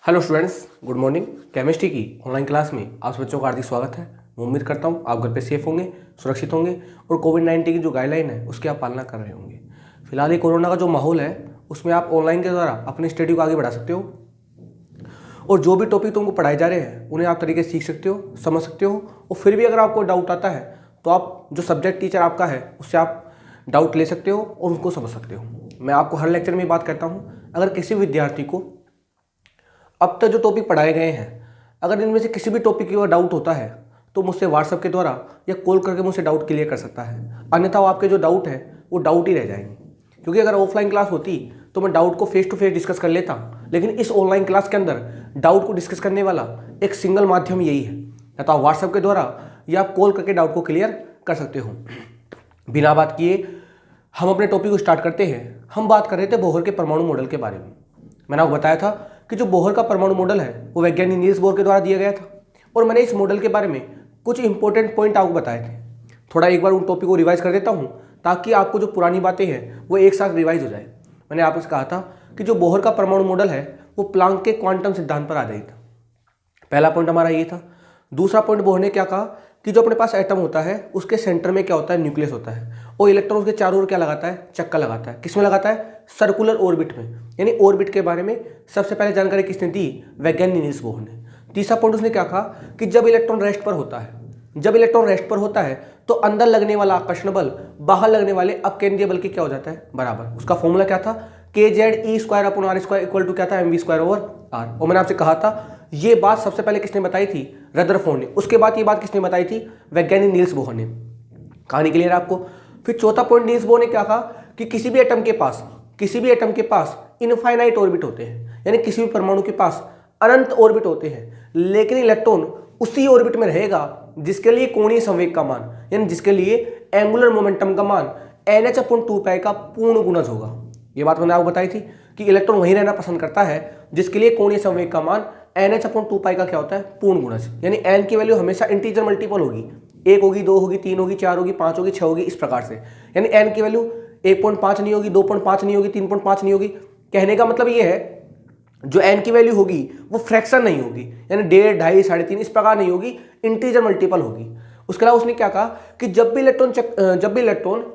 Hello students, good morning. Chemistry की online class में आप बच्चों का हार्दिक स्वागत है। मैं उम्मीद करता हूँ आप घर पे सेफ होंगे, सुरक्षित होंगे और कोविड-19 की जो गाइडलाइन है उसकी आप पालना कर रहे होंगे। फिलहाल ये कोरोना का जो माहौल है उसमें आप ऑनलाइन के द्वारा अपनी स्टडी को आगे बढ़ा सकते हो और जो भी टॉपिक तुमको पढ़ाए जा रहे हैं उन्हें आप तरीके से सीख सकते हो, समझ सकते हो। और फिर भी अगर आपको डाउट आता है तो आप जो सब्जेक्ट टीचर आपका है उससे आप डाउट ले सकते हो और उसको समझ सकते हो। मैं आपको हर लेक्चर में बात करता हूँ, अगर किसी विद्यार्थी को अब तक जो टॉपिक पढ़ाए गए हैं अगर इनमें से किसी भी टॉपिक की डाउट होता है तो मुझसे व्हाट्सएप के द्वारा या कॉल करके मुझसे डाउट क्लियर कर सकता है। अन्यथा वो आपके जो डाउट है वो डाउट ही रह जाएंगे, क्योंकि अगर ऑफलाइन क्लास होती तो मैं डाउट को फेस टू फेस डिस्कस कर लेता, लेकिन इस ऑनलाइन क्लास के अंदर डाउट को डिस्कस करने वाला एक सिंगल माध्यम यही है, या तो आप व्हाट्सएप के द्वारा या आप कॉल करके डाउट को क्लियर कर सकते हो। बिना बात किए हम अपने टॉपिक को स्टार्ट करते हैं। हम बात कर रहे थे बोहर के परमाणु मॉडल के बारे में। मैंने आपको बताया था कि जो बोहर का परमाणु मॉडल है वो वैज्ञानिक नील्स बोर के द्वारा दिया गया था, और मैंने इस मॉडल के बारे में कुछ इंपॉर्टेंट पॉइंट आपको बताए थे। थोड़ा एक बार उन टॉपिक को रिवाइज कर देता हूँ ताकि आपको जो पुरानी बातें हैं वो एक साथ रिवाइज हो जाए। मैंने आपसे कहा था कि जो बोहर का परमाणु मॉडल है वो प्लांक के क्वांटम सिद्धांत पर आधारित था। पहला पॉइंट हमारा ये था। दूसरा पॉइंट बोहर ने क्या कहा कि जो अपने पास एटम होता है उसके सेंटर में क्या होता है, न्यूक्लियस होता है, और इलेक्ट्रॉन उसके चारों ओर क्या लगाता है, चक्का लगाता है। किसमें लगाता है? सर्कुलर ऑर्बिट में। यानी ऑर्बिट के बारे में सबसे पहले जानकारी किसने दी? वैज्ञानिक नील्स बोहर ने। तीसरा पॉइंट उसने क्या कहा कि जब इलेक्ट्रॉन रेस्ट पर होता है, जब इलेक्ट्रॉन रेस्ट पर होता है तो अंदर लगने वाला आकर्षण बल बाहर लगने वाले अपकेंद्रीय बल के क्या हो जाता है? बराबर। उसका फॉर्मूला क्या था? kZe²/r² इक्वल टू क्या था? mv²/r। और मैंने आपसे कहा था ये बात सबसे पहले किसने बताई थी? रदरफोर्ड ने। उसके बाद ये बात किसने बताई थी? वैज्ञानिक नील्स बोहर ने। कहानी क्लियर है आपको? फिर चौथा पॉइंट नील्स बोहर ने क्या कहा कि किसी भी एटम के पास इनफाइनाइट ऑर्बिट होते हैं, यानी किसी भी परमाणु के पास अनंत ऑर्बिट होते हैं, लेकिन इलेक्ट्रॉन उसी ऑर्बिट में रहेगा जिसके लिए कोणीय संवेग का मान, यानी जिसके लिए एंगुलर मोमेंटम का मान NH/2π का पूर्ण गुणज होगा। ये बात मैंने आपको बताई थी कि इलेक्ट्रॉन वहीं रहना पसंद करता है जिसके लिए कोणीय संवेग का मान NH/2π का क्या होता है? पूर्ण गुणज। यानी n की वैल्यू हमेशा इंटीजर मल्टीपल होगी, 1 होगी, 2 होगी, 3 होगी, 4 होगी, 5 होगी, 6 होगी, इस प्रकार से। यानी n की वैल्यू 1.5 नहीं होगी, 2.5 नहीं होगी, 3.5 नहीं होगी। कहने का मतलब ये है जो n की वैल्यू होगी वो फ्रैक्शन नहीं होगी, यानी 1.5, 2.5, 3.5 इस प्रकार नहीं होगी, इंटीजर मल्टीपल होगी। उसके अलावा उसने क्या कहा कि जब भी इलेक्ट्रॉन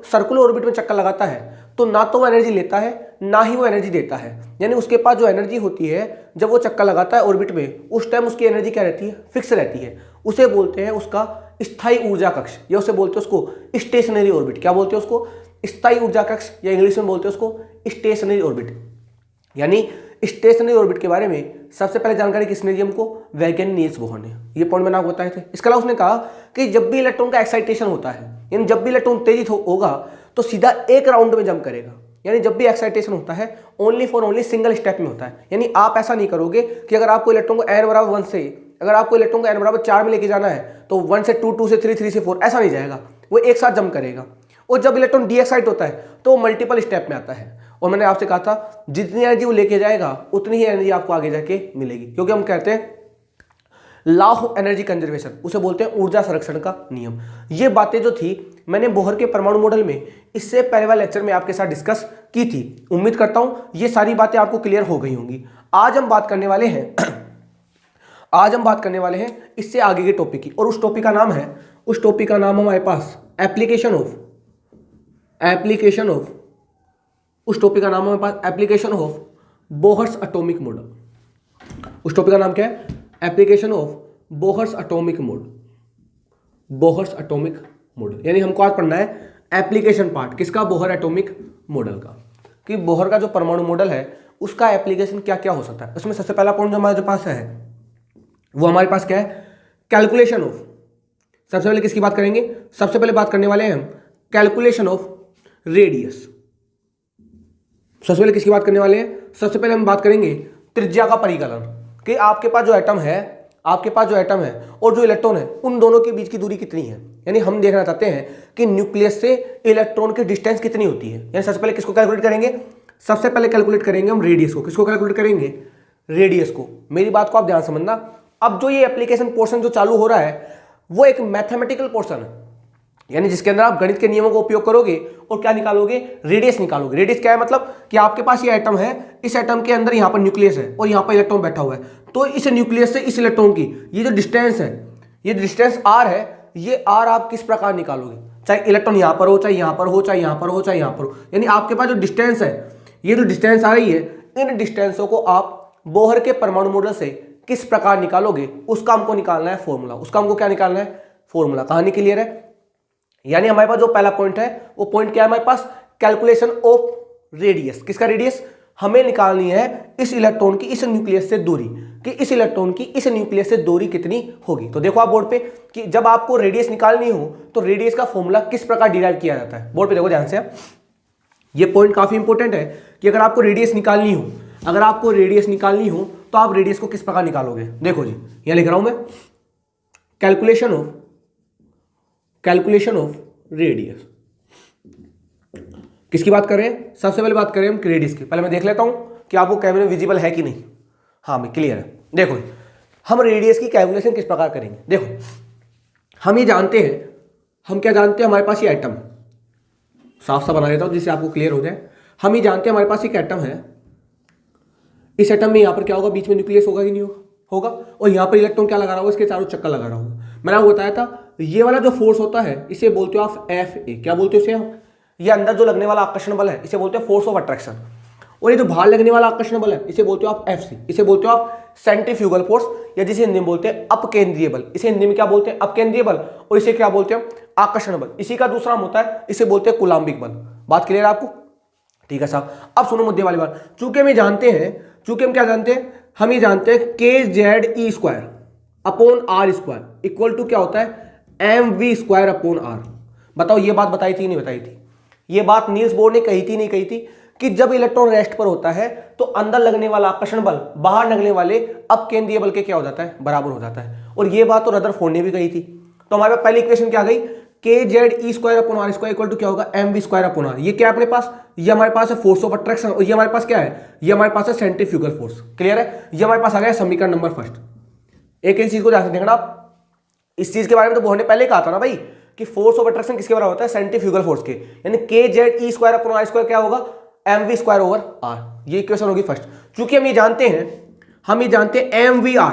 सर्कुलर ऑर्बिट में चक्कर लगाता है तो ना तो वो एनर्जी लेता है ना ही वो एनर्जी देता है। यानी उसके पास जो एनर्जी होती है जब वो चक्कर लगाता है ऑर्बिट में, उस टाइम उसकी एनर्जी क्या रहती है? फिक्स रहती है। उसे बोलते हैं उसका स्थायी ऊर्जा कक्ष, या उसे बोलते हैं उसको स्टेशनरी ऑर्बिट। क्या बोलते हैं उसको? स्थायी ऊर्जा कक्ष, या इंग्लिश में बोलते हैं उसको स्टेशनरी ऑर्बिट। यानी स्टेशनरी ऑर्बिट के बारे में सबसे पहले जानकारी किसने दी हमको? वैज्ञानिक नील्स बोहर ने। ये पॉइंट मैंने आपको बताए थे। इसके अलावा उसने कहा कि जब भी इलेक्ट्रॉन का एक्साइटेशन होता है, यानी जब भी इलेक्ट्रॉन उत्तेजित होगा तो सीधा एक राउंड में जंप करेगा। यानी जब भी एक्साइटेशन होता है ओनली सिंगल स्टेप में होता है। यानी आप ऐसा नहीं करोगे कि अगर आपको इलेक्ट्रॉन को n=1 से, अगर आपको इलेक्ट्रॉन को n=4 में लेके जाना है तो 1 से 2, 2 से 3, 3 से 4 ऐसा नहीं जाएगा, वो एक साथ जंप करेगा। और जब इलेक्ट्रॉन डी एक्साइट होता है तो वो मल्टीपल स्टेप में आता है। और मैंने आपसे कहा था जितनी एनर्जी वो लेके जाएगा उतनी ही एनर्जी आपको आगे जाके मिलेगी, क्योंकि हम कहते हैं लॉ ऑफ एनर्जी कंजर्वेशन, उसे बोलते हैं ऊर्जा संरक्षण का नियम। ये बातें जो थी मैंने बोहर के परमाणु मॉडल में इससे पहले वाले लेक्चर में आपके साथ डिस्कस की थी। उम्मीद करता हूं ये सारी बातें आपको क्लियर हो गई होंगी। आज हम बात करने वाले हैं इससे आगे के टॉपिक की, और उस टॉपिक का नाम हमारे पास application of Bohr's atomic model. उस टॉपिक का नाम क्या है? Application of Bohr's atomic model. यानी हमको आज पढ़ना है एप्लीकेशन पार्ट किसका? बोहर एटॉमिक मॉडल का, कि बोहर का जो परमाणु मॉडल है उसका एप्लीकेशन क्या क्या हो सकता है। उसमें सबसे पहला पॉइंट जो हमारे पास है वो हमारे पास क्या है? Calculation of. सबसे पहले किसकी बात करेंगे? सबसे पहले बात करने वाले हैं हम कैलकुलेशन ऑफ रेडियस। सबसे पहले किसकी बात करने वाले हैं? सबसे पहले हम बात करेंगे त्रिज्या का परिकलन, कि आपके पास जो एटम है और जो इलेक्ट्रॉन है उन दोनों के बीच की दूरी कितनी है। यानी हम देखना चाहते हैं कि न्यूक्लियस से इलेक्ट्रॉन की डिस्टेंस कितनी होती है। यानी सबसे पहले किसको कैलकुलेट करेंगे? सबसे पहले कैलकुलेट करेंगे हम रेडियस को। किसको कैलकुलेट करेंगे? रेडियस को। मेरी बात को आप ध्यान समझना। अब जो ये एप्लीकेशन पोर्शन जो चालू हो रहा है वो एक मैथमेटिकल पोर्शन है। यानी जिसके अंदर आप गणित के नियमों का उपयोग करोगे और क्या निकालोगे, रेडियस निकालोगे। रेडियस क्या है, मतलब कि आपके पास ये एटम है, इस एटम के अंदर यहाँ पर न्यूक्लियस है और यहाँ पर इलेक्ट्रॉन बैठा हुआ है, तो इस न्यूक्लियस से इस इलेक्ट्रॉन की ये जो डिस्टेंस है, ये डिस्टेंस r है, ये r आप किस प्रकार निकालोगे, चाहे इलेक्ट्रॉन यहाँ पर हो, चाहे यहाँ पर हो, चाहे यहाँ पर हो, चाहे यहाँ पर हो। यानी आपके पास जो डिस्टेंस है, ये जो डिस्टेंस आ रही है, इन डिस्टेंसों को आप बोहर के परमाणु मॉडल से किस प्रकार निकालोगे, उसका हमको निकालना है फॉर्मूला। उसका हमको क्या निकालना है, फॉर्मूला। कहानी क्लियर है। यानी हमारे पास जो पहला पॉइंट है, वो पॉइंट क्या है हमारे पास, कैलकुलेशन ऑफ रेडियस। किसका रेडियस, हमें निकालनी है इस इलेक्ट्रॉन की इस न्यूक्लियस से दूरी, कि इस इलेक्ट्रॉन की इस न्यूक्लियस से दूरी कितनी होगी। तो देखो आप बोर्ड पे कि जब आपको रेडियस निकालनी हो तो रेडियस का फॉर्मूला किस प्रकार डिराइव किया जाता है। बोर्ड पे देखो ध्यान से, ये पॉइंट काफी इंपॉर्टेंट है कि अगर आपको रेडियस निकालनी हो, अगर आपको रेडियस निकालनी हो तो आप रेडियस को किस प्रकार निकालोगे। देखो जी, यहां लिख रहा हूं मैं, कैलकुलेशन ऑफ रेडियस। किसकी बात कर रहे हैं, सबसे पहले बात करें हम रेडियस की। पहले मैं देख लेता हूं कि आपको कैमरे में विजिबल है कि नहीं। हाँ भाई क्लियर है। देखो हम रेडियस की कैलकुलेशन किस प्रकार करेंगे। देखो हम ये जानते हैं, हम क्या जानते हैं, हमारे पास ये एटम, साफ सा बना देता हूं जिससे आपको क्लियर हो जाए। हम ये जानते हैं हमारे पास एक एटम है, इस एटम में यहां पर क्या होगा, बीच में न्यूक्लियस होगा कि नहीं होगा, और यहां पर इलेक्ट्रॉन क्या लगा रहा होगा, इसके चारों चक्कर लगा रहा होगा। मैंने आपको बताया था ये वाला जो फोर्स होता है इसे बोलते हो आप Fa। क्या बोलते हो इसे हम, ये अंदर जो लगने वाला आकर्षण बल है इसे बोलते हैं फोर्स ऑफ अट्रैक्शन, और ये जो बाहर लगने वाला आकर्षण बल है इसे बोलते हो आप Fc। इसे बोलते हो आप सेंट्रीफ्यूगल फोर्स, या जिसे हिंदी में बोलते हैं अपकेंद्रीय बल। इसे हिंदी में क्या बोलते हैं, अपकेंद्रीय बल, और इसे क्या बोलते हैं, आकर्षण बल। इसी का दूसरा नाम होता है, इसे बोलते हैं कूलाम्बिक बल। बात क्लियर है आपको, ठीक है साहब। अब सुनो मुद्दे वाली बात, चूंकि हम जानते हैं, चूंकि हम क्या जानते हैं, हम ये जानते हैं kZe² upon r² equal to क्या होता है, mv² अपॉन r। बताओ ये बात बताई थी नहीं बताई थी, ये बात नील्स बोर ने कही थी नहीं कही थी, कि जब इलेक्ट्रॉन रेस्ट पर होता है तो अंदर लगने वाला आकर्षण बल बाहर लगने वाले अपकेंद्रीय बल के क्या हो जाता है, बराबर हो जाता है। और ये बात तो रदरफोर्ड ने भी कही थी। तो हमारे पास पहली इक्वेशन क्या आ गई, kZe² upon r² equal to क्या होगा, mv² अपॉन r। ये क्या है अपने पास, ये हमारे पास है फोर्स ऑफ अट्रैक्शन, और ये हमारे पास क्या है, ये हमारे पास है सेंट्रीफ्यूगल फोर्स। क्लियर है, ये हमारे पास आ गया समीकरण नंबर फर्स्ट। एक चीज को ध्यान से देखना आप, इस चीज के बारे में तो बोर्ड ने पहले कहा था ना भाई कि फोर्स ऑफ अट्रैक्शन किसके बराबर होता है, सेंट्रीफ्यूगल फोर्स के। यानी kZe² अपॉन r² क्या होगा, mv² ओवर r। ये इक्वेशन होगी फर्स्ट। चूंकि हम ये जानते हैं mvr,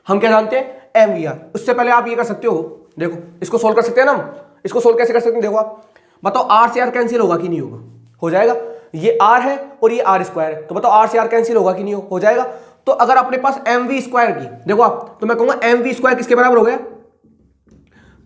हम क्या जानते हैं, mvr। उससे पहले आप ये कर सकते हो, देखो इसको सोल्व कर सकते हैं ना हम, इसको सोल्व कैसे कर सकते हैं, देखो आप बताओ, r से r कैंसिल होगा कि नहीं होगा, हो जाएगा। ये r है और ये r² है, तो बताओ r से r कैंसिल होगा कि नहीं हो जाएगा। तो अगर अपने पास mv² की, देखो आप, तो मैं कहूंगा mv² किसके बराबर हो गया,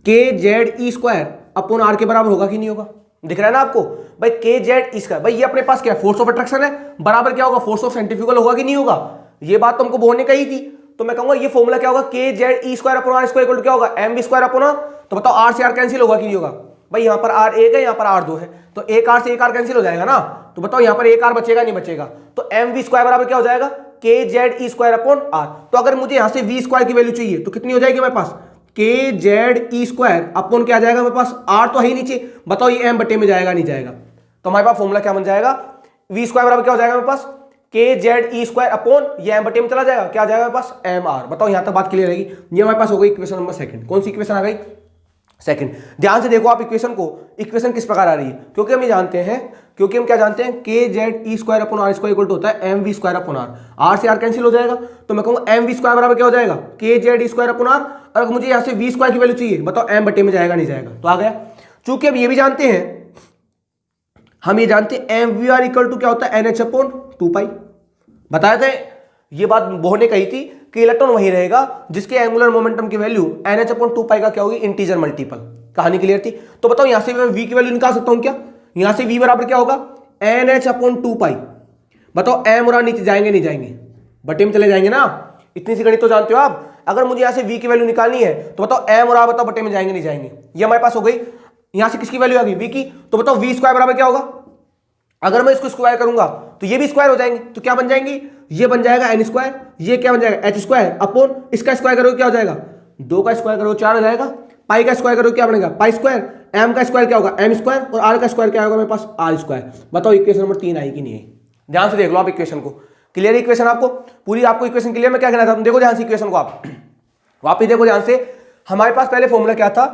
kZe² अपॉन r के बराबर होगा कि नहीं होगा। दिख रहा है ना आपको भाई, kZe², भाई ये अपने पास क्या है, फोर्स ऑफ अट्रैक्शन है, बराबर क्या होगा, फोर्स ऑफ सेंट्रीफ्यूगल होगा कि नहीं होगा। ये बात तो हमको बोर्ड ने कही थी। तो मैं कहूंगा ये फॉर्मूला क्या होगा, kZe² upon r² equal to क्या होगा, mv² अपॉन r। तो बताओ r से r कैंसिल होगा कि नहीं होगा। भाई यहाँ पर r एक है, यहाँ पर r दो है, तो एक r से एक r कैंसिल हो जाएगा ना। तो बताओ यहाँ पर एक r बचेगा नहीं बचेगा, तो mv² बराबर क्या हो जाएगा, kZe² अपॉन r। तो अगर मुझे यहाँ से v² की वैल्यू चाहिए तो कितनी हो जाएगी मेरे पास, kZe² अपॉन क्या आ जाएगा मेरे पास, r तो है ही नीचे, बताओ ये m बटे में जाएगा नहीं जाएगा। तो हमारे पास फॉर्मूला क्या बन जाएगा, v² बराबर क्या हो जाएगा मेरे पास, kZe² अपॉन ये m बटे में चला जाएगा, क्या आ जाएगा मेरे पास, mr। बताओ यहां तक बात क्लियर रहेगी। ये हमारे पास हो गई इक्वेशन नंबर सेकंड। कौन सी इक्वेशन आ गई, सेकंड। ध्यान से देखो आप इक्वेशन को, इक्वेशन किस प्रकार आ रही है, क्योंकि हम ये जानते हैं, क्योंकि हम क्या जानते हैं, kZe² upon r² equal to होता है mv² अपॉन r। r से r कैंसिल हो जाएगा, तो मैं कहूंगा mv² बराबर क्या हो जाएगा, kZe² अपॉन r। और अगर मुझे यहाँ से v² की वैल्यू चाहिए, बताओ m बटे में जाएगा नहीं जाएगा, तो आ गया। चूंकि हम ये भी जानते हैं, हम ये जानते हैं mvr इक्वल टू क्या होता है, nh अपॉन 2π। बताए थे, ये बात बोर्ड ने कही थी कि इलेक्ट्रॉन वही रहेगा जिसके एंगुलर मोमेंटम की वैल्यू nh अपॉन 2π का क्या होगी, इंटीजर मल्टीपल। कहानी क्लियर थी। तो बताओ यहां से मैं v की वैल्यू निकाल सकता हूं क्या, यहां से v बराबर क्या होगा, nh अपॉन 2π। बताओ m और r नीचे जाएंगे नहीं जाएंगे, बटे में चले जाएंगे ना। इतनी सी गणित तो जानते हो आप। अगर मुझे यहां से v की वैल्यू निकालनी है तो बताओ m और r बताओ बटे में जाएंगे नहीं जाएंगे। ये हमारे पास हो गई। यहां से किसकी वैल्यू आ गई, v की। तो बताओ v² बराबर क्या होगा, अगर मैं इसको स्क्वायर करूंगा तो ये भी स्क्वायर हो जाएंगे, तो क्या बन जाएंगे, ये बन जाएगा n², ये क्या बन जाएगा h² अपॉन इसका स्क्वायर करोगे क्या हो जाएगा, 2 का स्क्वायर करोगे 4 हो जाएगा, पाई का स्क्वायर करोगे क्या बनेगा, π², m का स्क्वायर क्या होगा m² और r का स्क्वायर क्या होगा मेरे पास r²। बताओ इक्वेशन नंबर 3 आई कि नहीं आई। ध्यान से देख लो आप इक्वेशन को, क्लियर इक्वेशन आपको पूरी, आपको इक्वेशन क्लियर में क्या कहना था, देखो ध्यान से इक्वेशन को आप वापिस देखो ध्यान से। हमारे पास पहले फॉर्मूला क्या था,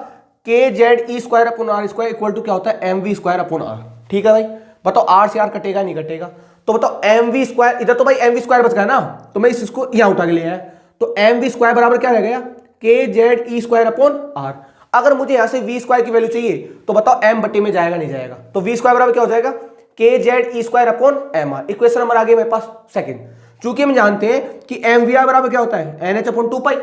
K Z E square upon are square equal to क्या होता है M we square upon R. ठीक है भाई, बताओ आर से आर कटेगा नहीं कटेगा, तो बताओ एम वी स्क्वायर, इधर तो भाई एम वी स्क्वायर बच गया ना, तो मैं इसको यहां उठा के ले आया, तो एम वी स्क्वायर बराबर क्या रह गया के जेड ई स्क्वायर अपॉन आर। अगर मुझे यहां से वी स्क्वायर की वैल्यू चाहिए तो बताओ एम बटे में जाएगा नहीं जाएगा, तो वी स्क्वायर बराबर क्या हो जाएगा के जेड ई square upon M R. Equation number आ गया मेरे पास सेकंड। चूंकि हम जानते हैं कि एम वी आर बराबर क्या होता है एन एच अपॉन 2 पाई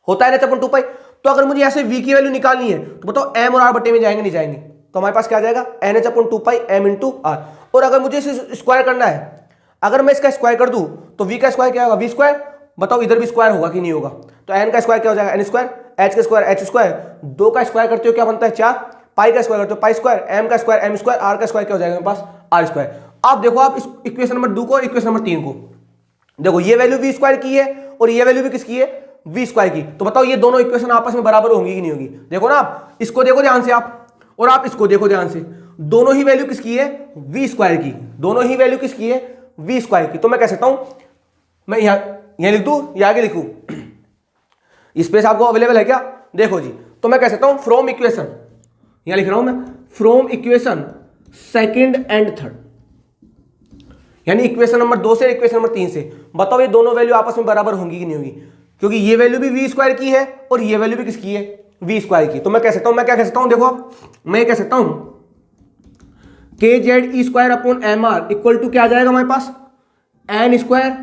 होता है, एन एच अपॉन 2 पाई। तो अगर मुझे यहां से वी की वैल्यू निकालनी है तो बताओ एम और आर बटे में जाएंगे नहीं जाएंगे, तो हमारे पास क्या आ जाएगा n h upon 2 pi m into r. और अगर मुझे इसे स्क्वायर करना है, अगर मैं इसका स्क्वायर कर दूं तो वी का स्क्वायर क्या होगा वी स्क्वायर, बताओ इधर भी स्क्वायर होगा कि नहीं होगा, तो एन का स्क्वायर क्या हो जाएगा एन स्क्वायर, एच का स्क्वायर एच स्क्वायर, 2 का स्क्वायर करते हो क्या बनता है 4, पाई का स्क्वायर करते हो पाई स्क्वायर, एम का स्क्वायर एम स्क्वायर, आर का स्क्वायर क्या हो जाएगा मेरे पास आर स्क्वायर। अब देखो आप इस इक्वेशन नंबर 2 को और इक्वेशन नंबर 3 को देखो, ये वैल्यू वी स्क्वायर की है और ये वैल्यू भी किसकी है वी स्क्वायर की, तो बताओ ये दोनों इक्वेशन आपस में बराबर होंगी कि नहीं होगी। देखो ना आप इसको देखो ध्यान से आप, और आप इसको देखो ध्यान से, दोनों ही वैल्यू किसकी है वी स्क्वायर की, दोनों ही वैल्यू किसकी है वी स्क्वायर की। तो मैं कह सकता हूं, मैं यहां लिख दूं या आगे लिखूं, स्पेस आपको अवेलेबल है क्या, देखो जी, तो मैं कह सकता हूं फ्रॉम इक्वेशन, यहां लिख रहा हूं मैं from equation second and third, यानी इक्वेशन नंबर 2 से इक्वेशन नंबर 3 से बताओ ये दोनों वैल्यू आपस में बराबर होंगी कि नहीं होगी, क्योंकि ये वैल्यू भी वी स्क्वायर की है और ये वैल्यू भी किसकी है वी स्क्वायर की। तो मैं कह सकता हूं, मैं क्या कह सकता हूं, देखो आप, मैं कह सकता हूं के Z E square upon M R equal to क्या आ जाएगा हमारे पास N square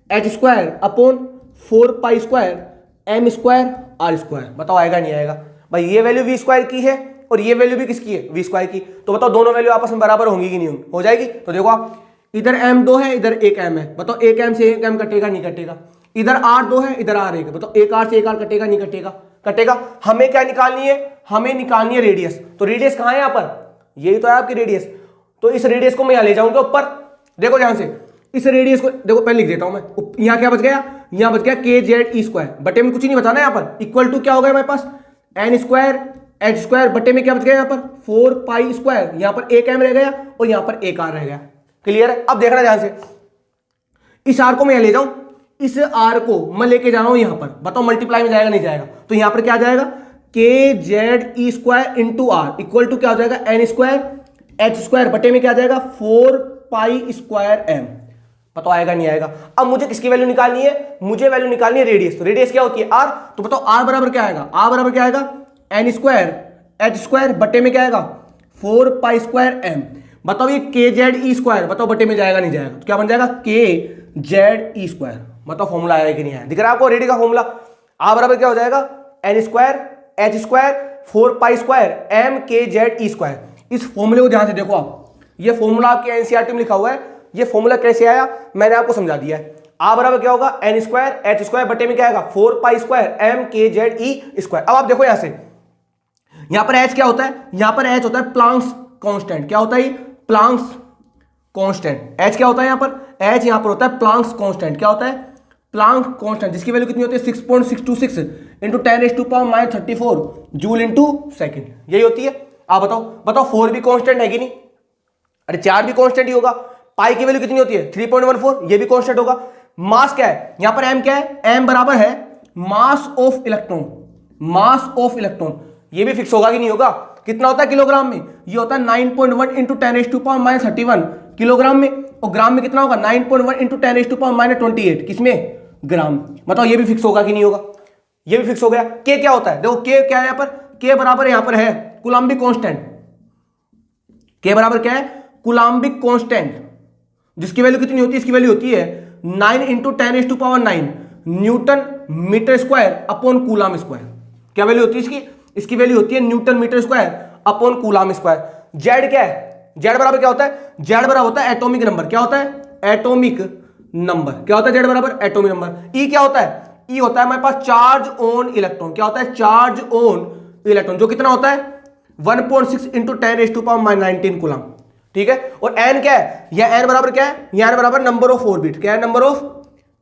H square upon 4 pi square M square R square. बताओ आएगा नहीं आएगा, भाई ये वैल्यू वी स्क्वायर की है और ये वैल्यू भी किसकी है वी स्क्वायर की, तो बताओ दोनों वैल्यू आपस में बराबर होंगी कि नहीं होंगी, हो जाएगी। तो देखो आप, इधर m 2 है इधर 1 m है, बताओ 1 m से 1 m कटेगा नहीं कटेगा, इधर r 2 है इधर r 1 है, बताओ 1 r से 1 r कटेगा नहीं कटेगा, कटेगा। हमें क्या निकालनी है, हमें निकालनी है रेडियस, तो रेडियस कहां है यहाँ पर, यही तो है आपकी रेडियस, तो इस रेडियस को मैं यहां ले जाऊंगा ऊपर, देखो ध्यान से, इस रेडियस को देखो पहले लिख देता हूं मैं, यहां क्या बच गया, यहां बच गया के जेड ई स्क्वायर, बटे में कुछ नहीं बचा ना यहाँ पर, इक्वल टू क्या हो गया हमारे पास एन स्क्वायर एच स्क्वायर, बटे में क्या बच गया यहाँ पर 4 पाई स्क्वायर, यहां पर 1 m रह गया और यहां पर 1 r रह गया। क्लियर है, अब देखना ध्यान से, इस आर को मैं यहां ले जाऊं, इस आर को मैं लेके जा रहा हूं यहां पर, बताओ मल्टीप्लाई में जाएगा नहीं जाएगा, तो यहां पर क्या आ जाएगा के Z E square into r equal to क्या हो जाएगा एन स्क्वायर एच स्क्वायर, बटे में क्या आ जाएगा 4 पाई स्क्वायर एम। बताओ आएगा नहीं आएगा। अब मुझे किसकी वैल्यू निकालनी है, मुझे वैल्यू निकालनी है रेडियस, तो रेडियस क्या होती है आर, तो बताओ आर बराबर क्या आएगा, आर बराबर क्या आएगा एन स्क्वायर एच स्क्वायर, बटे में क्या आएगा 4 पाई स्क्वायर एम। बताओ ये के जेड ई स्क्वायर, बताओ बटे में जाएगा नहीं जाएगा, तो क्या बन जाएगा के जेड ई स्क्वायर। बताओ फॉर्मूला आया कि नहीं आया, दिख रहा है आपको रेडी का फॉर्मूला, आ बराबर क्या हो जाएगा n square H square 4 pi square m k Z ई स्क्वायर। इस फॉर्मूले को ध्यान से देखो आप, ये फॉर्मूला आपके एनसीईआरटी में लिखा हुआ है, ये फॉर्मूला कैसे आया मैंने आपको समझा दिया है। आ बराबर क्या होगा एन स्क्वायर एच स्क्वायर, बटे में क्या आएगा 4 pi square m k Z ई स्क्वायर। अब आप देखो यहां से, यहां पर एच क्या होता है, यहां पर एच होता है प्लांक्स कांस्टेंट, क्या होता है प्लांक्स कांस्टेंट, एच क्या होता है यहां पर, एच यहां पर होता है प्लांक्स कांस्टेंट, क्या होता है प्लांक कांस्टेंट, जिसकी वैल्यू कितनी होती है 6.626 इंटू 10⁻34 जूल इंटू सेकेंड, यही होती है। आप बताओ, बताओ 4 भी कांस्टेंट है कि नहीं, अरे 4 भी कांस्टेंट ही होगा। पाई की वैल्यू कितनी होती है 3.14, ये भी कांस्टेंट होगा। मास क्या है यहां पर, m क्या है, m बराबर है mass of electron, mass of electron, ये भी फिक्स होगा कि नहीं होगा, कितना होता है किलोग्राम में, ये होता है 9.1 इंटू 10⁻31 किलोग्राम में, और ग्राम में कितना होगा 9.1 इंटू 10⁻28, किसमें ग्राम। बताओ ये भी फिक्स होगा कि नहीं होगा, ये भी फिक्स हो गया। के क्या होता है, देखो के क्या है यहां पर, के बराबर यहां पर है कूलम्बिक कांस्टेंट, के बराबर क्या है कूलम्बिक कांस्टेंट, जिसकी वैल्यू कितनी होती है, इसकी वैल्यू होती है 9 into 10⁻9 newton metre square upon coulomb square. क्या वैल्यू होती है इसकी, इसकी वैल्यू होती है newton metre square upon coulomb square. Z क्या है, जेड बराबर क्या होता है, जेड बराबर होता है एटॉमिक नंबर, क्या होता है एटॉमिक नंबर, क्या होता है जेड बराबर एटॉमिक नंबर। ई क्या होता है, ई होता है हमारे पास चार्ज ऑन इलेक्ट्रॉन, क्या होता है चार्ज ऑन इलेक्ट्रॉन, जो कितना होता है 1.6 इंटू 10⁻19 कूलम, ठीक है। और एन क्या है, यह एन बराबर क्या है, यह एन बराबर नंबर ऑफ ऑर्बिट, क्या है नंबर ऑफ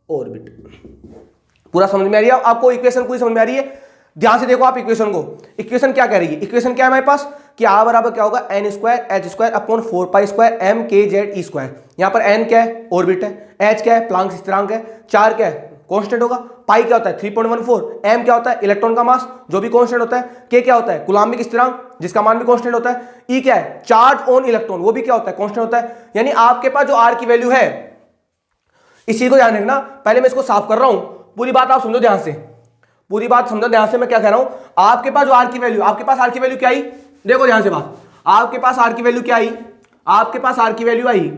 ऑर्बिट। पूरा समझ में आ रही है आपको, इक्वेशन पूरी समझ में आ रही है। ध्यान से देखो आप इक्वेशन को, इक्वेशन क्या कह रही है, इक्वेशन क्या है हमारे पास कि आ बराबर क्या होगा n square H square upon 4 pi square m k Z ई स्क्वायर। यहां पर एन क्या है ऑर्बिट है, एच क्या है प्लांक स्थिरांक है, 4 क्या है कांस्टेंट होगा। पाई क्या होता है 3.14, एम क्या होता है इलेक्ट्रॉन का मास जो भी कांस्टेंट होता है, के क्या होता है कूलम्बिक स्थिरांक जिसका मान भी कांस्टेंट होता है, ई क्या है चार्ज ऑन इलेक्ट्रॉन वो भी क्या होता है कांस्टेंट होता है। यानी आपके पास जो आर की वैल्यू है, इस चीज को ध्यान रखना। पहले मैं इसको साफ कर रहा हूं, पूरी बात आप समझो ध्यान से, पूरी बात समझो ध्यान से मैं क्या कह रहा हूं। आपके पास जो आर की वैल्यू, आपके पास आर की वैल्यू क्या आई, देखो ध्यान से बात, आपके पास आर की वैल्यू क्या आई, आपके पास आर की वैल्यू आई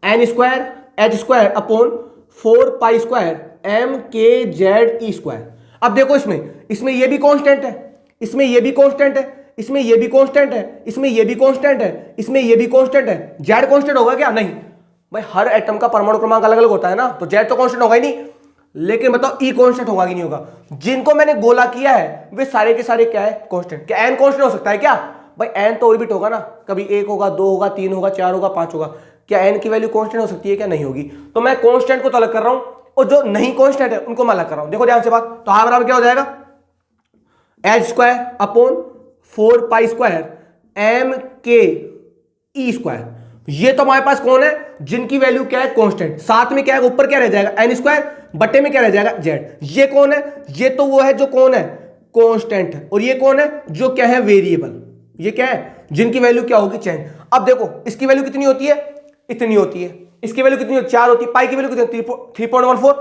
n square H square upon 4 pi square m k Z ई स्क्वायर। अब देखो इसमें ये भी कांस्टेंट है, इसमें ये भी कांस्टेंट है, इसमें ये भी कांस्टेंट है, इसमें ये भी कांस्टेंट है, इसमें ये भी कांस्टेंट है। जेड कांस्टेंट होगा क्या, नहीं भाई, हर एटम का परमाणु क्रमांक अलग अलग होता है ना, तो जेड तो कांस्टेंट होगा ही नहीं। लेकिन बताओ ई कांस्टेंट होगा कि नहीं होगा। जिनको मैंने गोला किया है वे सारे के सारे क्या है कांस्टेंट। क्या एन कांस्टेंट हो सकता है क्या भाई, एन तो ऑर्बिट होगा ना, कभी 1 होगा 2 होगा 3 होगा 4 होगा 5 होगा। क्या एन की वैल्यू कांस्टेंट हो सकती है क्या, नहीं होगी। तो मैं कांस्टेंट को तो अलग कर रहा हूं और जो नहीं कांस्टेंट है उनको मैं अलग कर रहा हूं। देखो ध्यान से बात, तो आर बराबर क्या हो जाएगा h square upon 4 pi square m k e square. ये तो हमारे पास कौन है, जिनकी वैल्यू क्या है कांस्टेंट। साथ में क्या है ऊपर क्या रह जाएगा एन स्क्वायर, बट्टे में क्या रह जाएगा जेड। ये कौन है, ये तो वो है जो कौन है कांस्टेंट है, और ये कौन है जो क्या है वेरिएबल। ये क्या है जिनकी वैल्यू क्या होगी चेंज। अब देखो इसकी वैल्यू कितनी होती है, इतनी होती है। इसकी वैल्यू कितनी होती है 4 होती है। पाई की वैल्यू कितनी होती है 3.14।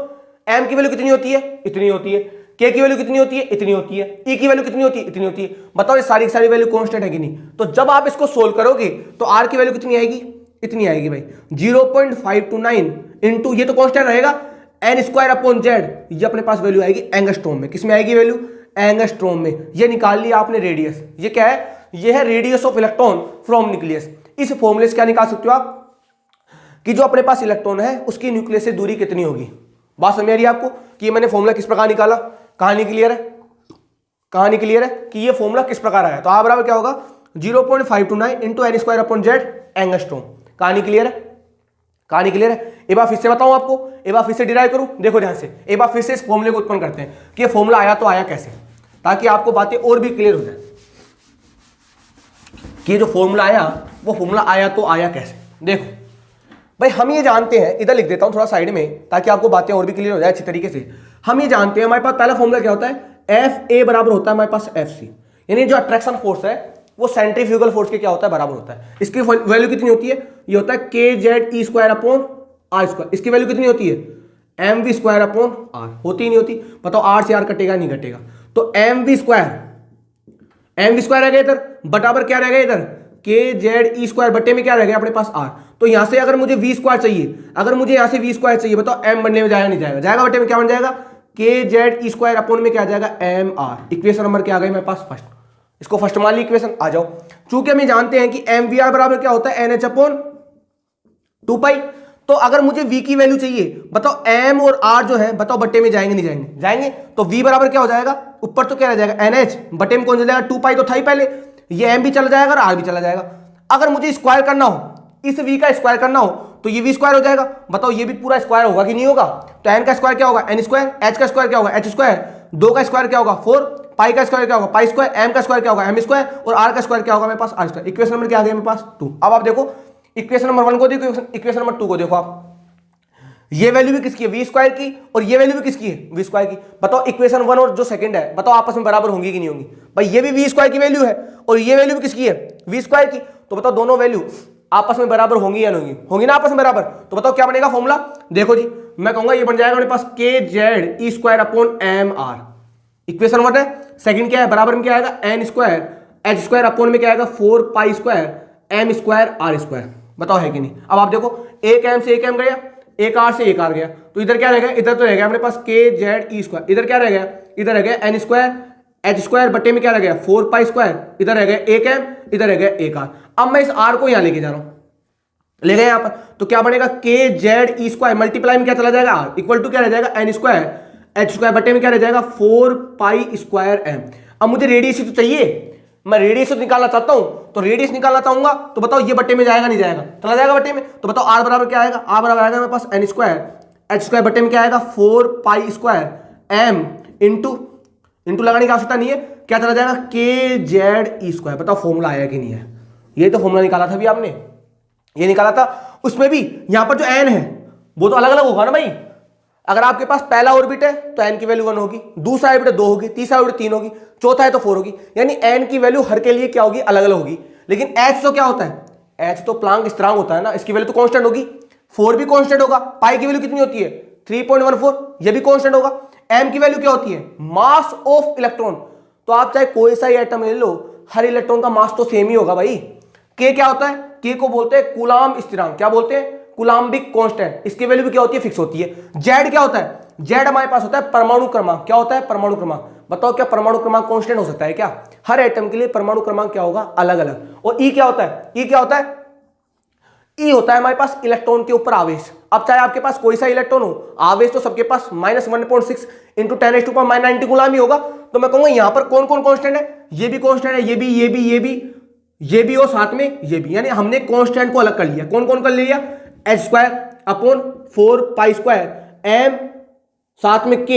एम की वैल्यू कितनी होती है, इतनी होती है। के की वैल्यू कितनी होती है, इतनी होती है। ई की वैल्यू कितनी होती है, इतनी होती है। बताओ ये सारी सारी वैल्यू कांस्टेंट है कि नहीं। तो जब आप इसको सोल्व करोगे तो आर की वैल्यू कितनी आएगी, इतनी आएगी भाई 0.529 इंटू ये तो कांस्टेंट रहेगा एन स्क्वायर अपॉन जेड। ये अपने पास वैल्यू आएगी एंगस्ट्रॉम में। किसमें आएगी वैल्यू, एंगस्ट्रॉम में। ये निकाल लिया आपने रेडियस। ये क्या है, ये है radius of electron from nucleus. इस फॉर्मूले से क्या निकाल सकते हो आप कि जो अपने पास इलेक्ट्रॉन है उसकी न्यूक्लियस से दूरी कितनी होगी। बात समझ आ रही है आपको कि मैंने फॉर्मूला किस प्रकार निकाला। कहानी क्लियर है, कहानी क्लियर है कि ये फॉर्मूला किस प्रकार आया। तो आ बराबर क्या होगा 0.529 into n square upon Z angstrom. कहानी क्लियर है, कहानी क्लियर है। एक बार फिर से बताऊं आपको, एक बार फिर से डिराइव करूं। देखो ध्यान से, एक बार फिर से इस फॉर्मूले को उत्पन्न करते हैं कि ये फॉर्मूला आया तो आया कैसे, ताकि आपको बातें और भी क्लियर हो जाए कि जो फॉर्मूला आया वो फॉर्मूला आया तो आया कैसे। देखो भाई हम ये जानते हैं, इधर लिख देता हूं थोड़ा साइड में ताकि आपको बातें और भी क्लियर हो जाए अच्छी तरीके से। हम ये जानते हैं हमारे पास पहला फॉर्मूला क्या होता है, एफ ए बराबर होता है हमारे पास एफ सी। यानी जो अट्रैक्शन फोर्स है वो सेंट्रीफ्यूगल फोर्स के क्या होता है बराबर होता है। इसकी वैल्यू कितनी होती है, ये होता है k Z E square upon are square. इसकी वैल्यू कितनी होती है M we square upon r. होती ही नहीं होती, बताओ आर से आर कटेगा नहीं कटेगा। तो एम वी स्क्वायर रह गया इधर, बराबर क्या रह गया इधर के जेड ई स्क्वायर, बट्टे में क्या रह गया अपने पास आर। तो यहां से अगर मुझे वी स्क्वायर चाहिए, अगर मुझे यहां से वी स्क्वायर चाहिए, बताओ एम बनने में जाएगा नहीं जाएगा, जाएगा बट्टे में क्या बन जाएगा के जेड ई स्क्वायर अपॉन में क्या आ जाएगा एम आर। इक्वेशन नंबर क्या आ गई मेरे पास फर्स्ट, इसको फर्स्ट मान ली इक्वेशन। आ जाओ, चूंकि हम जानते हैं कि एम वी आर बराबर क्या होता है एन एच अपॉन 2 पाई। तो अगर मुझे v की वैल्यू चाहिए, बताओ m और r जो है बताओ बट्टे में जाएंगे नहीं जाएंगे, जाएंगे। तो v बराबर क्या हो जाएगा, ऊपर तो क्या रह जाएगा NH, बट्टे में कौन चला जाएगा 2 पाई तो था ही पहले, ये m भी चला जाएगा और r भी चला जाएगा। अगर मुझे स्क्वायर करना हो, इस v का स्क्वायर करना हो तो ये v स्क्वायर हो जाएगा। बताओ ये भी पूरा स्क्वायर होगा कि नहीं होगा। तो n का स्क्वायर क्या होगा n स्क्वायर, h का स्क्वायर क्या होगा h स्क्वायर, 2 का स्क्वायर क्या होगा 4, पाई का स्क्वायर क्या होगा पाई स्क्वायर, m का स्क्वायर क्या होगा m स्क्वायर और r का स्क्वायर क्या होगा मेरे पास r स्क्वायर। इक्वेशन नंबर क्या आ गया मेरे पास 2। अब आप देखो इक्वेशन नंबर 1 को देखो, इक्वेशन नंबर 2 को देखो आप, ये वैल्यू भी किसकी है वी स्क्वायर की और ये वैल्यू भी किसकी है वी स्क्वायर की। बताओ इक्वेशन 1 और जो सेकंड है बताओ आपस में बराबर होंगी कि नहीं होंगी। भाई ये भी वी स्क्वायर की वैल्यू है और ये वैल्यू भी किसकी है वी स्क्वायर की। तो बताओ दोनों वैल्यू आपस में बराबर होंगी या नहीं होंगी ना आपस में बराबर। तो बताओ क्या बनेगा फॉर्मूला, देखो जी मैं कहूंगा ये बन जाएगा मेरे पास के जेड ई square upon M R. Equation 1 है, सेकंड क्या है बराबर में क्या आएगा N square H square upon में क्या आएगा 4 pi square M square R square. बताओ है कि नहीं। अब आप देखो एक एम से एक एम गया, एक आर से एक आर गया, तो इधर क्या रह गया, इधर तो रह गया अपने पास के जेड ई स्क्वायर, इधर क्या रह गया, इधर रह गया एन स्क्वायर एच स्क्वायर बट्टे में क्या रह गया 4 पाई स्क्वायर, इधर रह गया एक एम, इधर रह गया एक आर। अब मैं इस आर को यहां लेके जा रहा हूं, ले गए यहां पर, तो क्या बनेगा के जेड ई स्क्वायर मल्टीप्लाई में क्या चला जाएगा आर इक्वल टू क्या रह जाएगा एन स्क्वायर एच स्क्वायर बट्टे में क्या रह जाएगा 4 पाई स्क्वायर एम। अब मुझे रेडियस तो चाहिए, मैं रेडियस निकालना चाहता हूं, तो रेडियस निकालना चाहूंगा तो बताओ ये बट्टे में जाएगा नहीं जाएगा, चला जाएगा बट्टे में। तो बताओ आर बराबर क्या आएगा, आर बराबर आएगा मेरे पास एन स्क्वायर एच स्क्वायर बट्टे में क्या आएगा 4 पाई स्क्वायर एम इंटू लगाने की आवश्यकता नहीं है, क्या चला जाएगा के जेड ई स्क्वायर। बताओ फॉर्मूला आया कि नहीं है। ये तो फॉर्मूला निकाला था भी आपने, ये निकाला था, उसमें भी यहां पर जो एन है वो तो अलग अलग होगा ना भाई। अगर आपके पास पहला ऑर्बिट है तो n की वैल्यू 1 होगी, दूसरा ऑर्बिट 2 होगी, तीसरा ऑर्बिट 3 होगी, चौथा है तो 4 होगी। यानी n की वैल्यू हर के लिए क्या होगी, अलग अलग होगी। लेकिन h तो क्या होता है, h तो प्लांक स्थिरांक होता है ना, इसकी वैल्यू तो कांस्टेंट होगी। 4 भी कांस्टेंट होगा। पाई की वैल्यू कितनी होती है 3.14, ये भी कांस्टेंट होगा। m की वैल्यू क्या होती है, मास ऑफ इलेक्ट्रॉन। तो आप चाहे कोई सा ही एटम ले लो, हर इलेक्ट्रॉन का मास तो सेम ही होगा भाई। k क्या होता है, k को बोलते हैं कूलाम्ब स्थिरांक। क्या बोलते हैं, कूलाम्बिक कांस्टेंट। इसकी वैल्यू भी क्या होती है, फिक्स होती है। z क्या होता है, z हमारे पास होता है परमाणु क्रमांक। क्या होता है, परमाणु क्रमांक। बताओ क्या परमाणु क्रमांक कांस्टेंट हो सकता है क्या, हर एटम के लिए परमाणु क्रमांक क्या होगा, अलग अलग। और e क्या होता है, e क्या होता है, E होता है हमारे पास इलेक्ट्रॉन के ऊपर आवेश। अब चाहे आपके पास कोई सा इलेक्ट्रॉन हो, आवेश तो सबके पास -1.6 इंटू 10⁻⁹ गुलाम ही होगा। तो मैं कहूंगा यहां पर कौन कौन कांस्टेंट है, ये भी कांस्टेंट है, ये भी, ये भी, ये भी, ये भी और साथ में ये भी। यानी हमने कांस्टेंट को अलग कर लिया। कौन कौन कर लिया, h²/4π² m साथ में k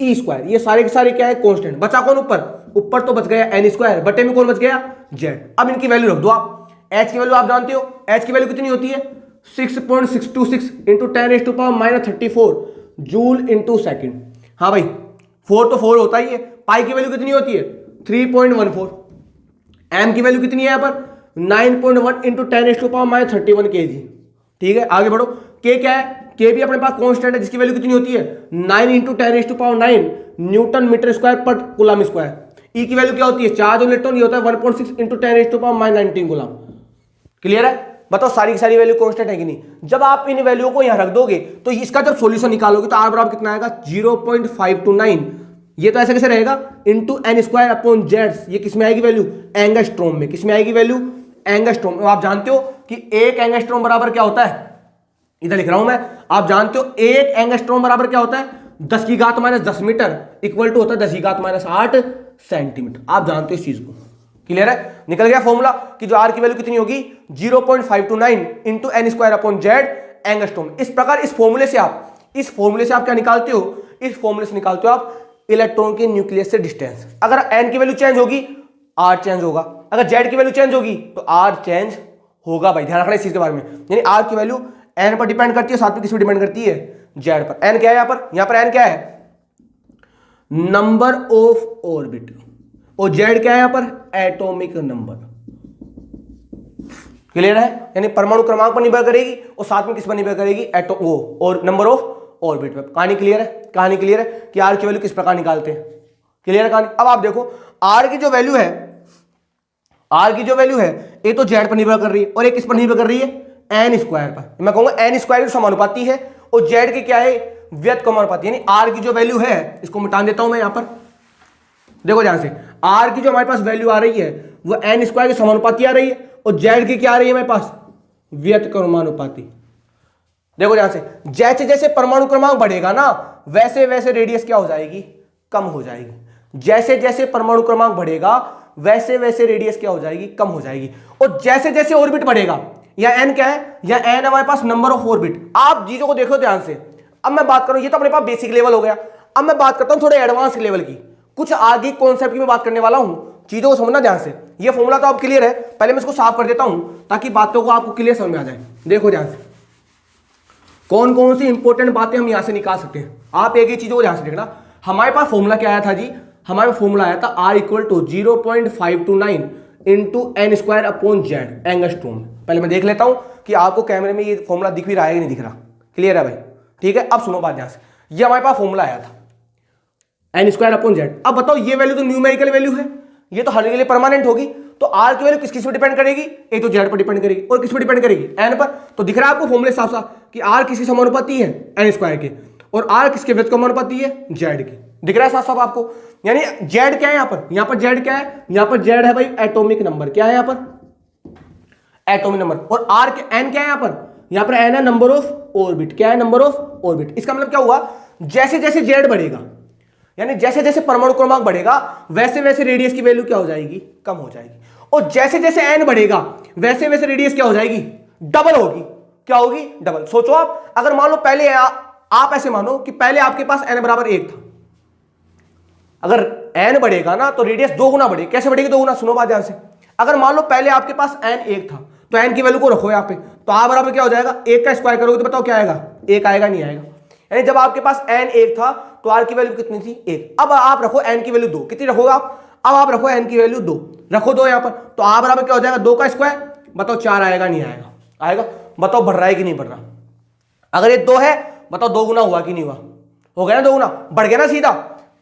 e², ये सारे के सारे क्या है, कांस्टेंट। बचा कौन ऊपर तो बच गया n², बटे में कौन बच गया, z। अब इनकी वैल्यू रख दो आप। h की वैल्यू आप जानते हो, h की वैल्यू कितनी होती है 6.626 इंटू 10⁻34 जूल इंटू सेकेंड। हाँ भाई 4 तो 4 होता ही है। पाई की वैल्यू कितनी होती है 3.14। m की वैल्यू कितनी है यहाँ पर 9.1 इंटू 10⁻31 kg। ठीक है, आगे बढ़ो। k क्या है, k भी अपने पास कांस्टेंट है, जिसकी वैल्यू कितनी होती है 9 इंटू 10⁹ न्यूटन मीटर स्क्वायर पर कूलम स्क्वायर। e की वैल्यू क्या होती है, चार्ज ऑन इलेक्ट्रॉन, ये होता है 1.6 इंटू 10⁻19 कूलम। क्लियर है, बताओ सारी की सारी वैल्यू कांस्टेंट है कि नहीं। जब आप इन वैल्यू को यहां रख दोगे तो इसका जब सॉल्यूशन निकालोगे तो r बराबर कितना आएगा 0.529। ये तो ऐसे कैसे रहेगा, इंटू n²/z। ये किस में आएगी वैल्यू, एंगस्ट्रॉम में। किस में आएगी वैल्यू, एंगस्ट्रॉम में। आप जानते हो कि एक एंगस्ट्रॉम बराबर क्या होता है, इधर लिख रहा हूं मैं। आप जानते हो एक एंगस्ट्रॉम बराबर क्या होता है 10⁻10 मीटर इक्वल टू होता है 10⁻8 सेंटीमीटर। आप जानते हो इस चीज को। क्लियर है, निकल गया फॉर्मूला कि जो r की वैल्यू कितनी होगी 0.529 इंटू n²/z एंगस्ट्रॉम। इस प्रकार इस फॉर्मूले से आप क्या निकालते हो, इस फॉर्मूले से निकालते हो आप इलेक्ट्रॉन के न्यूक्लियस से डिस्टेंस। अगर n की वैल्यू चेंज होगी r चेंज होगा, अगर z की वैल्यू चेंज होगी तो r चेंज होगा। भाई ध्यान रखना इस चीज के बारे में। यानी r की वैल्यू n पर डिपेंड करती है, साथ में किस पर डिपेंड करती है, z पर। n क्या है यहाँ पर n क्या है, नंबर ऑफ ऑर्बिट, और z क्या है यहाँ पर, एटॉमिक नंबर। क्लियर है, यानी परमाणु क्रमांक पर निर्भर करेगी और साथ में किस पर निर्भर करेगी, और नंबर ऑफ ऑर्बिट पर। कहानी क्लियर है, कहानी क्लियर है कि r की वैल्यू किस प्रकार निकालते हैं। क्लियर है कहानी। अब आप देखो r की जो वैल्यू है, ये तो z पर निर्भर कर रही है और एक किस पर निर्भर कर रही है, n² पर। मैं कहूंगा n² समानुपाती है और z की क्या है, व्यत्क्रमानुपाती। यानी r की जो वैल्यू है, इसको मिटा देता हूं मैं यहां पर। देखो ध्यान से, r की जो हमारे पास वैल्यू आ रही है वो n² के समानुपाती आ रही है और z की क्या आ रही है हमारे पास, व्यत्क्रमानुपाती। देखो ध्यान से, जैसे जैसे परमाणु क्रमांक बढ़ेगा ना वैसे वैसे रेडियस क्या हो जाएगी, कम हो जाएगी। जैसे जैसे परमाणु क्रमांक बढ़ेगा वैसे वैसे रेडियस क्या हो जाएगी, कम हो जाएगी। और जैसे जैसे ऑर्बिट बढ़ेगा, या n क्या है, या n हमारे पास नंबर ऑफ ऑर्बिट। आप चीजों को देखो ध्यान से। अब मैं बात करूं, ये तो अपने पास बेसिक लेवल हो गया। अब मैं बात करता हूं थोड़े एडवांस लेवल की, कुछ आगे कॉन्सेप्ट की मैं बात करने वाला हूं। चीजों को समझना ध्यान से। ये फॉर्मूला तो आप क्लियर है, पहले मैं इसको साफ कर देता हूं ताकि बातों को आपको क्लियर समझ में आ जाए। देखो ध्यान से, कौन कौन सी इंपॉर्टेंट बातें हम यहां से निकाल सकते हैं। आप एक ही चीजों को ध्यान से देखना। हमारे पास फॉर्मूला क्या आया था जी, हमारे फॉर्मूला आया था r = 0.529 इंटू n²/z एंगस्ट्रॉम। पहले मैं देख लेता हूं कि आपको कैमरे में ये फॉर्मूला दिख भी रहा है कि नहीं दिख रहा। क्लियर है भाई, ठीक है। अब सुनो बात ध्यान से, ये हमारे पास फॉर्मूला आया था n²/z। अब बताओ ये वैल्यू तो न्यूमेरिकल वैल्यू है, ये तो हर के लिए परमानेंट होगी। तो r की वैल्यू किस पर डिपेंड करेगी, एक तो z पर डिपेंड करेगी और किस पर डिपेंड करेगी, n पर। तो दिख रहा है आपको फॉर्मूले साफ साफ कि r किसके समानुपाती है, n² के, और r किसके व्यत्क्रमानुपाती है, z के। दिख रहा है साफ साफ आपको। यानी z क्या है यहाँ पर z क्या है, यहाँ पर z है भाई एटॉमिक नंबर। क्या है यहाँ पर, एटॉमिक नंबर। और r के n क्या है यहाँ पर n है नंबर ऑफ ऑर्बिट। क्या है, नंबर ऑफ ऑर्बिट। इसका मतलब क्या हुआ, जैसे जैसे z बढ़ेगा, यानी जैसे जैसे परमाणु क्रमांक बढ़ेगा वैसे वैसे रेडियस की वैल्यू क्या हो जाएगी, कम हो जाएगी। और जैसे जैसे n बढ़ेगा वैसे वैसे रेडियस क्या हो जाएगी, डबल होगी। क्या होगी, डबल। सोचो आप, अगर मान लो पहले आप ऐसे मानो कि पहले आपके पास n = 1 था। अगर n बढ़ेगा ना तो रेडियस 2 गुना बढ़ेगी। कैसे बढ़ेगी 2 गुना, सुनो बात ध्यान से। अगर मान लो पहले आपके पास n 1 था तो n की वैल्यू को रखो यहाँ पे, तो r बराबर क्या हो जाएगा, 1 का स्क्वायर करोगे तो बताओ क्या आएगा, 1 आएगा, नहीं आएगा। यानी जब आपके पास n 1 था तो r की वैल्यू कितनी थी 1। अब आप रखो n की वैल्यू 2, कितनी रखोगे आप, अब आप रखो n की वैल्यू 2, रखो 2 यहां पर, तो r बराबर क्या हो जाएगा 2 का स्क्वायर, बताओ 4 आएगा नहीं आएगा, आएगा, बताओ बढ़ रहा है कि नहीं बढ़ रहा। अगर ये 2 है बताओ 2 गुना हुआ कि नहीं हुआ, हो गया ना 2 गुना, बढ़ गया ना सीधा,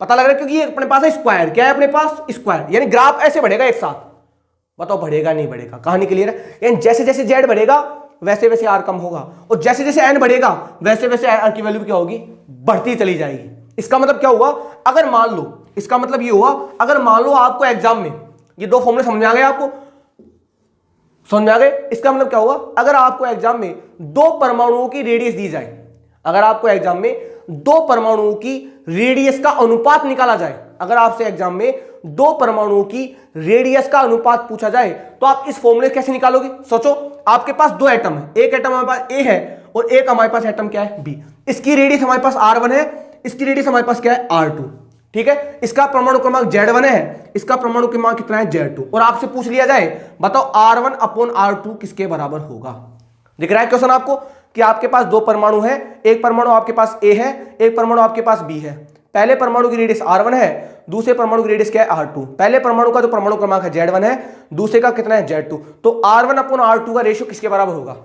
पता लग रहा है क्योंकि ये अपने पास है स्क्वायर, क्या है अपने पास स्क्वायर, यानी ग्राफ ऐसे बढ़ेगा एक साथ, बताओ बढ़ेगा नहीं बढ़ेगा, कहानी क्लियर है। यानी जैसे जैसे z बढ़ेगा वैसे वैसे r कम होगा, और जैसे जैसे n बढ़ेगा वैसे वैसे r की वैल्यू क्या होगी, बढ़ती चली जाएगी। इसका मतलब क्या हुआ, अगर मान लो, इसका मतलब ये हुआ अगर मान लो आपको एग्जाम में ये दो फॉर्मूले समझ आ गए, आपको समझ आ गए, इसका मतलब क्या हुआ, अगर आपको एग्जाम में दो परमाणुओं की रेडियस दी जाए, अगर आपको एग्जाम में दो परमाणुओं की रेडियस का अनुपात निकाला जाए, अगर आपसे एग्जाम में दो परमाणुओं की रेडियस का अनुपात पूछा जाए तो आप इस फॉर्मूले कैसे निकालोगे। सोचो आपके पास दो एटम है, एक एटम हमारे पास A है और एक हमारे पास एटम क्या है B, इसकी रेडियस हमारे पास R1 है, इसकी रेडियस हमारे पास क्या है R2, ठीक है, इसका परमाणु क्रमांक Z1 है, इसका परमाणु क्रमांक कितना है Z2, और आपसे पूछ लिया जाए बताओ R1 अपॉन R2 किसके बराबर होगा। दिख रहा है क्वेश्चन आपको कि आपके पास दो परमाणु है, एक परमाणु आपके पास A है, एक परमाणु आपके पास B है, पहले परमाणु की रेडियस R1 है, दूसरे परमाणु की रेडियस क्या है R2, पहले परमाणु का जो परमाणु क्रमांक है Z1 है, दूसरे का कितना है Z2, तो R1 अपॉन R2 का रेशियो किसके बराबर होगा,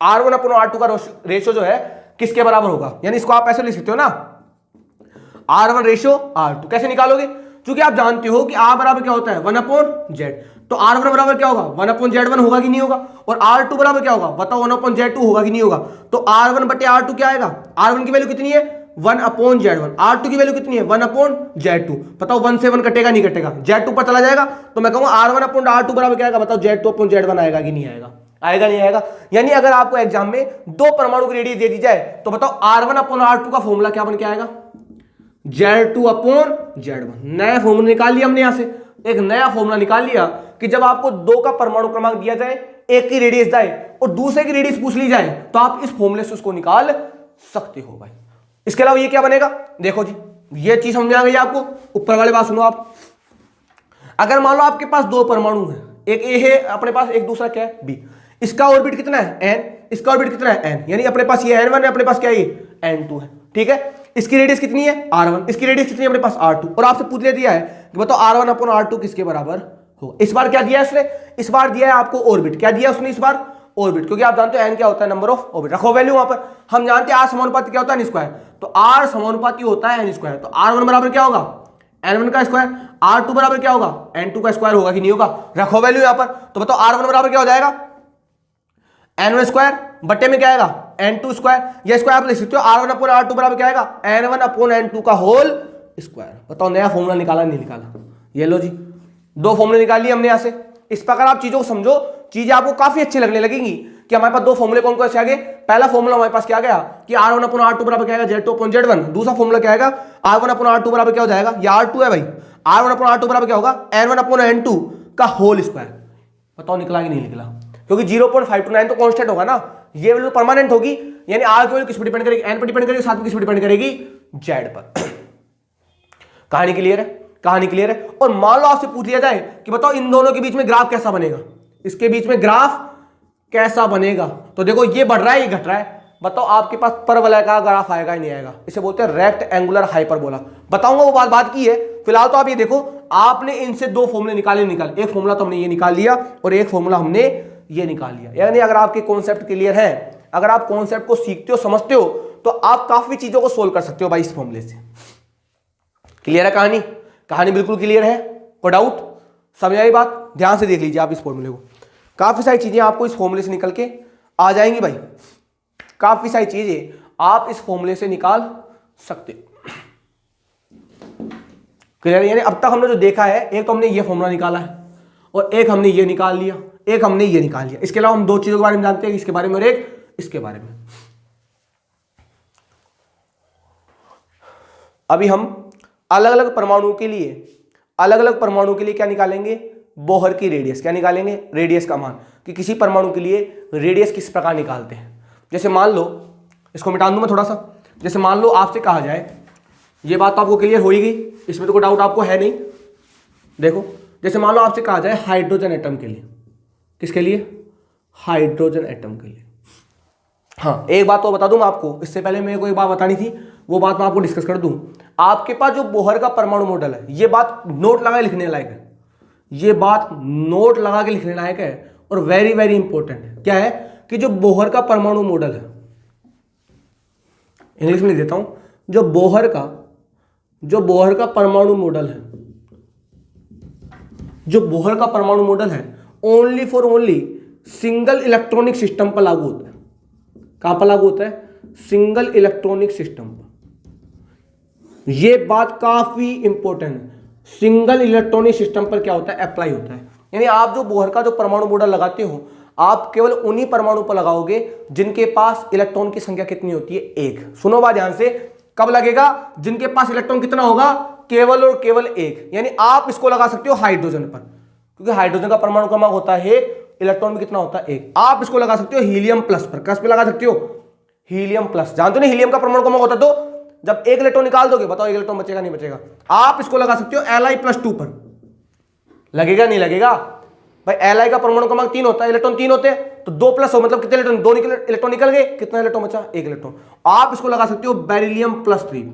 R1 अपॉन R2 का रेशियो जो है किसके बराबर होगा, यानी इसको आप ऐसे लिख सकते हो ना R1 रेशियो R2, कैसे निकालोगे, क्योंकि आप जानते हो कि R बराबर क्या होता है 1 अपॉन Z, तो R1 बराबर क्या होगा 1 अपॉन Z1 होगा कि नहीं होगा, और R2 बराबर क्या होगा बताओ 1 अपॉन Z2 होगा कि नहीं होगा, तो R1 बटे R2 क्या आएगा, R1 की वैल्यू कितनी है 1 अपॉन Z1, R2 की वैल्यू कितनी है 1 अपॉन Z2, बताओ 1 से 1 कटेगा नहीं कटेगा, Z2 पर चला जाएगा, तो मैं कहूंगा R1 अपॉन R2 बराबर क्या आएगा, बताओ Z2 अपॉन Z1 आएगा कि नहीं आएगा, आएगा नहीं आएगा। यानी अगर आपको एग्जाम में दो परमाणु की रेडियस दे दी जाए तो बताओ R1 अपॉन R2 का फॉर्मूला क्या बन के आएगा, Z2 अपॉन Z1, नया फॉर्मूला निकाल लिया हमने, यहां से एक नया फॉर्मूला निकाल लिया कि जब आपको दो का परमाणु क्रमांक दिया जाए, एक की रेडियस जाए और दूसरे की रेडियस पूछ ली जाए, तो आप इस फॉर्मूले से उसको निकाल सकते हो भाई। इसके अलावा ये क्या बनेगा, देखो जी ये चीज समझ आ गई आपको, ऊपर वाले बात सुनो आप, अगर मान लो आपके पास दो परमाणु है, एक A है अपने पास, एक दूसरा क्या है B, इसका ऑर्बिट कितना है n, इसका ऑर्बिट कितना है n, यानी अपने पास ये n1 है, अपने पास क्या है ये n2 है, ठीक है, इसकी रेडियस कितनी है R1, इसकी रेडियस कितनी है अपने पास R2, और आपसे पूछ दिया है कि बताओ R1 अपॉन R2 किसके बराबर होगा। इस बार क्या दिया है उसने, इस बार दिया है आपको ऑर्बिट, क्या दिया उसने इस बार ऑर्बिट, क्योंकि आप जानते हो n क्या होता है नंबर ऑफ ऑर्बिट, रखो वैल्यू वहां पर, हम जानते हैं R समानुपाती क्या होता है n स्क्वायर, तो R समानुपाती होता है n स्क्वायर, तो R1 बराबर क्या होगा n1 का स्क्वायर, R2 बराबर क्या होगा n2 का स्क्वायर होगा कि नहीं होगा, रखो वैल्यू यहां पर, तो बताओ R1 बराबर क्या हो जाएगा n1 स्क्वायर बटे में क्या आएगा n2 स्क्वायर, ये स्क्वायर आप लिख सकते हो, R1 अपॉन R2 बराबर क्या आएगा n1 अपॉन n2 का होल स्क्वायर। बताओ नया फॉर्मूला निकाला नहीं निकाला, ये लो जी दो फॉर्मूले निकाल लिए हमने यहां से। इस प्रकार आप चीजों को समझो, चीजें आपको काफी अच्छी लगने लगेंगी कि हमारे पास दो फॉर्मूले कौन कौन से आ गए। पहला फॉर्मूला हमारे पास क्या गया कि R1 अपॉन R2 बराबर क्या आएगा Z2 अपॉन Z1, दूसरा फॉर्मूला क्या आएगा R1 अपॉन R2 बराबर क्या हो जाएगा, ये R2 है भाई, R1 अपॉन R2 बराबर क्या होगा n1 अपॉन n2 का होल स्क्वायर। बताओ निकला कि नहीं निकला, क्योंकि 0.529 तो कांस्टेंट होगा ना, ये वैल्यू परमानेंट होगी, यानी R की वैल्यू किस पर डिपेंड करेगी, n पर डिपेंड करेगी, साथ में किस पर डिपेंड करेगी Z पर। कहानी क्लियर है, कहानी क्लियर है। और मान लो आपसे पूछ लिया जाए कि बताओ इन दोनों के बीच में ग्राफ कैसा बनेगा, इसके बीच में ग्राफ कैसा बनेगा, तो देखो ये बढ़ रहा है ये घट रहा है, बताओ आपके पास परवलय का ग्राफ आएगा ही नहीं आएगा, इसे बोलते हैं रेक्ट एंगुलर हाइपरबोला। बताऊंगा वो बात की है, फिलहाल तो आप ये देखो आपने इनसे दो फॉर्मूले निकाले, एक फॉर्मूला तो हमने ये निकाल लिया और एक फॉर्मूला हमने ये निकाल लिया। यानी अगर आपके कॉन्सेप्ट क्लियर है, अगर आप कॉन्सेप्ट को सीखते हो समझते हो तो आप काफी चीजों को सोल्व कर सकते हो भाई इस फॉर्मूले से। क्लियर है कहानी, कहानी बिल्कुल क्लियर है, कोई डाउट, समझ आई बात, ध्यान से देख लीजिए आप इस फॉर्मूले को, काफी सारी चीजें आपको इस फॉर्मूले से निकल के आ जाएंगी भाई, काफी सारी चीजें आप इस फॉर्मूले से निकाल सकते हो। क्लियर, यानी अब तक हमने जो देखा है, एक तो हमने ये फॉर्मूला निकाला है और एक हमने ये निकाल लिया, एक हमने ये निकाल लिया, इसके अलावा हम दो चीजों के बारे में जानते हैं, इसके बारे में और एक इसके बारे में। अभी हम अलग अलग परमाणु के लिए क्या निकालेंगे, बोहर की रेडियस, क्या निकालेंगे रेडियस का मान, कि किसी परमाणु के लिए रेडियस किस प्रकार निकालते हैं। जैसे मान लो, इसको मिटा दूं मैं थोड़ा सा, जैसे मान लो आपसे कहा जाए, ये बात तो आपको क्लियर हो ही गई, इसमें तो कोई डाउट आपको है नहीं। देखो जैसे मान लो आपसे कहा जाए हाइड्रोजन एटम के लिए, किसके लिए हाइड्रोजन एटम के लिए, हाँ, एक बात तो बता दूं मैं आपको, इससे पहले मेरे को एक बात बतानी थी, वो बात मैं आपको डिस्कस कर दूं। आपके पास जो बोहर का परमाणु मॉडल है, ये बात नोट लगा के लिखने लायक है, ये बात नोट लगा के लिखने लायक है और वेरी वेरी इंपॉर्टेंट है। क्या है कि जो बोहर का परमाणु मॉडल है, इंग्लिश में लिख देता हूं, जो बोहर का परमाणु मॉडल है, जो बोहर का परमाणु मॉडल है, only for only single electronic system पर लागू होता है। कहां पर लागू होता है? सिंगल इलेक्ट्रॉनिक सिस्टम पर। यह बात काफी इंपॉर्टेंट है। सिंगल इलेक्ट्रॉनिक सिस्टम पर क्या होता है? अप्लाई होता है। यानी आप जो बोहर का जो परमाणु मॉडल लगाते हो, आप केवल उन्हीं परमाणु पर लगाओगे जिनके पास इलेक्ट्रॉन की संख्या कितनी होती है? एक। सुनो बात ध्यान से, कब लगेगा? जिनके पास इलेक्ट्रॉन कितना होगा? केवल और केवल एक। यानी आप इसको लगा सकते हो हाइड्रोजन पर, क्योंकि हाइड्रोजन का परमाणु क्रमांक होता है, इलेक्ट्रॉन में कितना होता है? एक। आप इसको लगा सकते हो हीलियम प्लस पर। किस पे लगा सकते हो? Helium plus. जानते हो ना हीलियम का परमाणु क्रमांक होता है, तो जब एक इलेक्ट्रॉन निकाल दोगे, बताओ एक इलेक्ट्रॉन बचेगा नहीं बचेगा? आप इसको लगा सकते हो Li+2 पर। लगेगा नहीं लगेगा? भाई Li का परमाणु क्रमांक 3 होता है, इलेक्ट्रॉन 3 होते हैं, तो 2 प्लस हो मतलब कितने इलेक्ट्रॉन? 2 इलेक्ट्रॉन निकल गए, कितना इलेक्ट्रॉन बचा? एक इलेक्ट्रॉन। आप इसको लगा सकते हो बेरिलियम+3।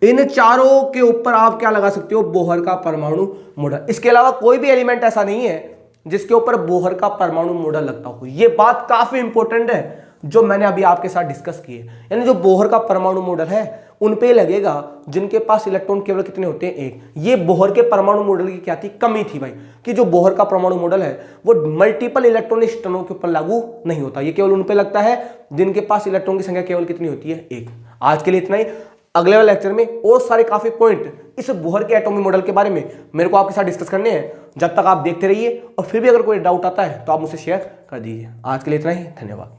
इन चारों के ऊपर आप क्या लगा सकते हो? बोहर का परमाणु मॉडल। इसके अलावा कोई भी एलिमेंट ऐसा नहीं है जिसके ऊपर बोहर का परमाणु मॉडल लगता हो। यह बात काफी इंपॉर्टेंट है जो मैंने अभी आपके साथ डिस्कस की है। यानी जो बोहर का परमाणु मॉडल है उन पे लगेगा जिनके पास इलेक्ट्रॉन केवल कितने होते हैं? एक। ये बोहर के परमाणु मॉडल की क्या थी? कमी थी भाई, कि जो बोहर का परमाणु मॉडल है वो मल्टीपल इलेक्ट्रॉनिक सिस्टमों के ऊपर लागू नहीं होता। ये केवल उन पे लगता है जिनके पास इलेक्ट्रॉन की संख्या केवल कितनी होती है? एक। आज के लिए इतना ही। अगले वाले लेक्चर में और सारे काफी पॉइंट इस बोहर के एटॉमिक मॉडल के बारे में मेरे को आपके साथ डिस्कस करने हैं। जब तक आप देखते रहिए, और फिर भी अगर कोई डाउट आता है तो आप मुझसे शेयर कर दीजिए। आज के लिए इतना ही, धन्यवाद।